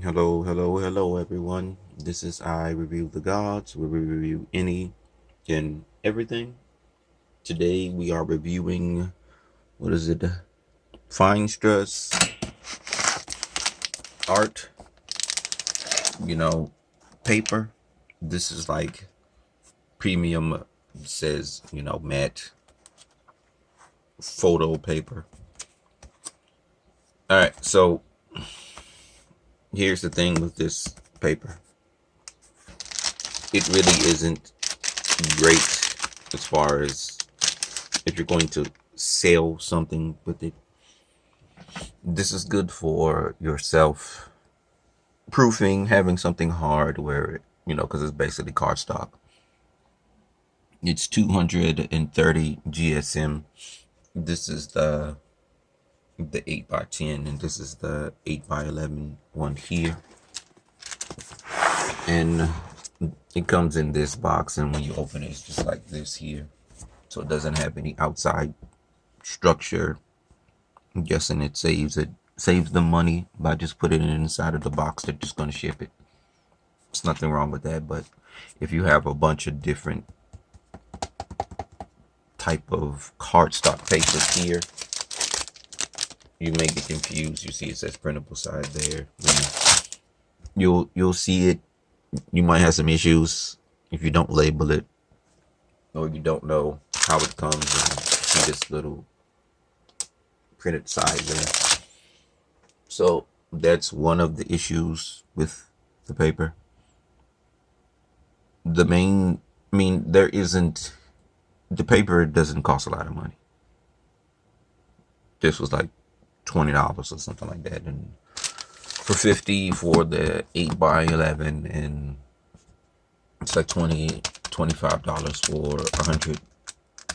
Hello, everyone. This is I Review the Gods, where we review any and everything. Today we are reviewing, what is it? Finestra's art, you know, paper. This is like premium, says, matte photo paper. All right, so here's the thing with this paper. It really isn't great as far as if you're going to sell something with it. This is good for yourself proofing, having something hard where, because it's basically cardstock. It's 230 GSM. This is the 8x10, and this is the 8x11 one here. And it comes in this box, and when you open it, it's just like this here. So it doesn't have any outside structure. I'm guessing it saves them money by just putting it inside of the box. They're just going to ship it. There's nothing wrong with that, but if you have a bunch of different type of cardstock papers here, you may get confused. You see it says printable side there. You'll see it. You might have some issues if you don't label it, or you don't know how it comes, and see this little printed side there. So that's one of the issues with the paper. The paper doesn't cost a lot of money. This was like $20 or something like that, and for 50 for the 8x11, and it's like $25 for 100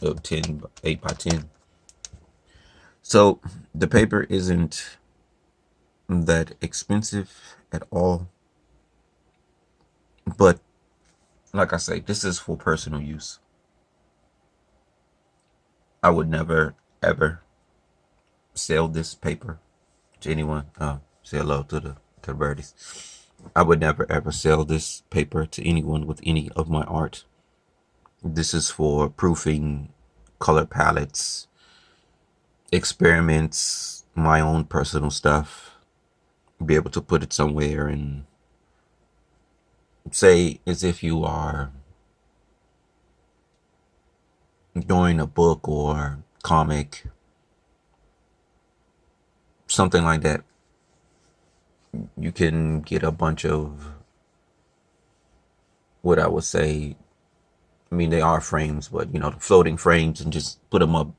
of 10 8x10. So the paper isn't that expensive at all, but like I say, this is for personal use. I would never ever sell this paper to anyone. Say hello to the birdies. I would never ever sell this paper to anyone with any of my art. This is for proofing, color palettes, experiments, my own personal stuff. Be able to put it somewhere and say as if you are doing a book or comic, something like that. You can get a bunch of, what I would say, they are frames, but the floating frames, and just put them up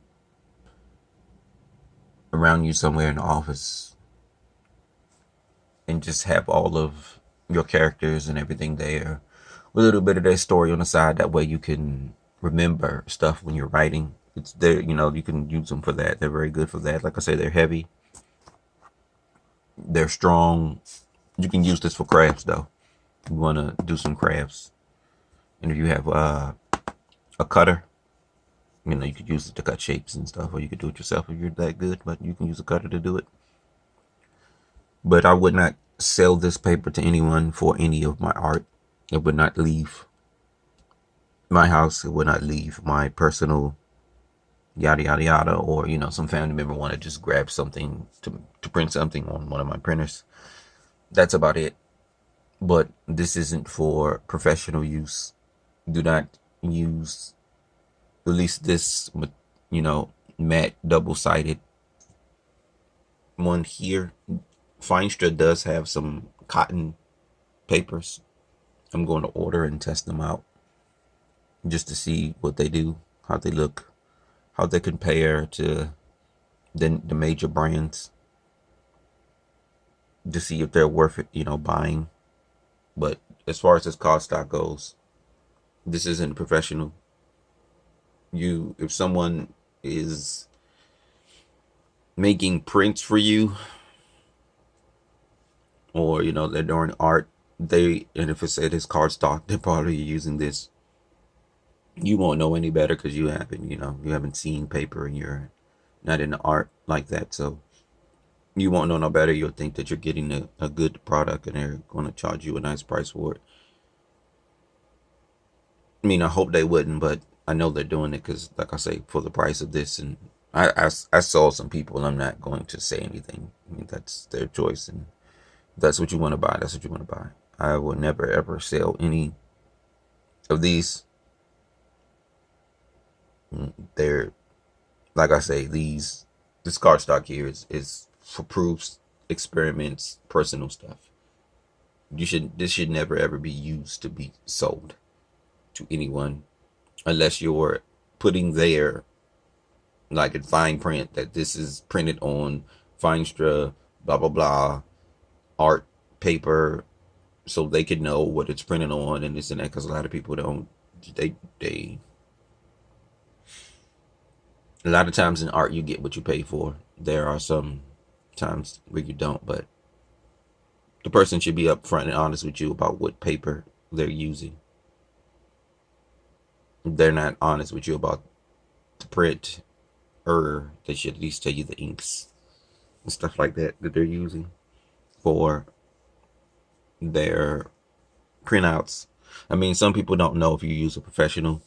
around you somewhere in the office, and just have all of your characters and everything there, with a little bit of their story on the side. That way you can remember stuff when you're writing. It's there, you can use them for that. They're very good for that. Like I say, they're heavy, they're strong. You can use this for crafts though. You want to do some crafts, and if you have a cutter, you could use it to cut shapes and stuff, or you could do it yourself if you're that good, but you can use a cutter to do it. But I would not sell this paper to anyone for any of my art. It would not leave my house. It would not leave my personal yada yada yada, or some family member want to just grab something to print something on one of my printers. That's about it. But this isn't for professional use. Do not use, at least this, matte double-sided one here. Finestra does have some cotton papers. I'm going to order and test them out just to see what they do, how they look, how they compare to the major brands, to see if they're worth it, buying. But as far as this cardstock goes, this isn't professional. If someone is making prints for you, or they're doing art, and if it's cardstock, they're probably using this. You won't know any better because you haven't seen paper, and you're not into art like that. So You won't know no better. You'll think that you're getting a good product and they're going to charge you a nice price for it. I mean, I hope they wouldn't, but I know they're doing it because, like I say, for the price of this. And I saw some people. I'm not going to say anything. I mean, that's their choice. And if that's what you want to buy, that's what you want to buy. I will never, ever sell any of these. They're, like I say, this cardstock here is for proofs, experiments, personal stuff. This should never ever be used to be sold to anyone unless you're putting there like in fine print that this is printed on Finestra, blah blah blah, art paper, so they can know what it's printed on and this and that. Because a lot of people don't, they a lot of times in art you get what you pay for. There are some times where you don't, but the person should be upfront and honest with you about what paper they're using. If they're not honest with you about the print, or they should at least tell you the inks and stuff like that they're using for their printouts. I mean, some people don't know if you use a professional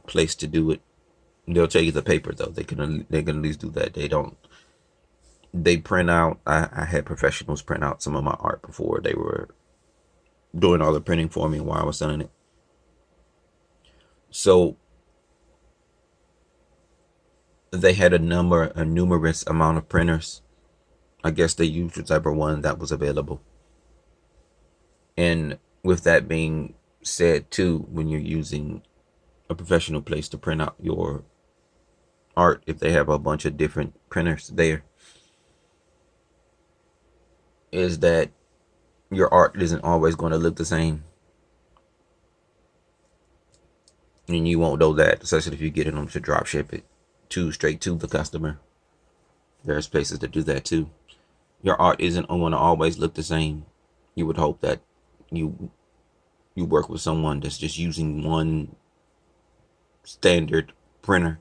place to do it. They'll tell you the paper though. They can at least do that. They print out. I had professionals print out some of my art before. They were doing all the printing for me while I was selling it. So they had a numerous amount of printers. I guess they used whichever one that was available. And with that being said too, when you're using a professional place to print out your art, if they have a bunch of different printers there, is that your art isn't always going to look the same. And you won't know that, especially if you get them to drop ship it straight to the customer. There's places that do that too. Your art isn't going to always look the same. You would hope that you work with someone that's just using one standard printer.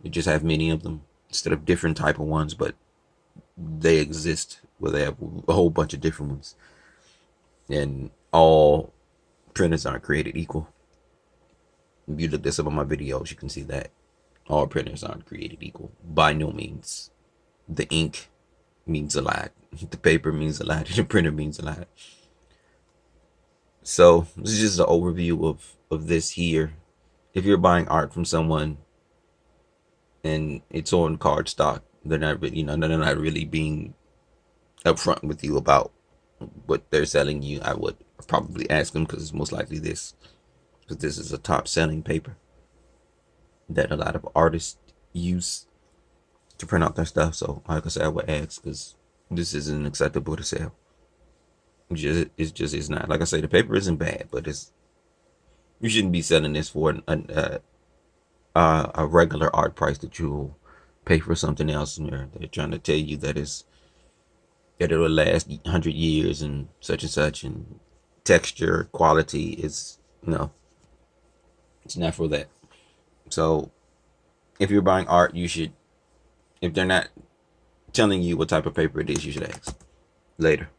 You just have many of them instead of different type of ones, but they exist where they have a whole bunch of different ones. And all printers aren't created equal. If you look at some of my videos, you can see that all printers aren't created equal by no means. The ink means a lot. The paper means a lot. The printer means a lot. So this is just an overview of this here. If you're buying art from someone and it's on cardstock, they're not really, they're not really being upfront with you about what they're selling you. I would probably ask them, because it's most likely this, because this is a top selling paper that a lot of artists use to print out their stuff. So like I said, I would ask, because this isn't acceptable to sell. It's not. Like I say, the paper isn't bad, but you shouldn't be selling this for a regular art price that you'll pay for something else. And they're trying to tell you that it'll last 100 years and such, and texture quality is no. It's not for that. So if you're buying art, you should. If they're not telling you what type of paper it is, you should ask. Later.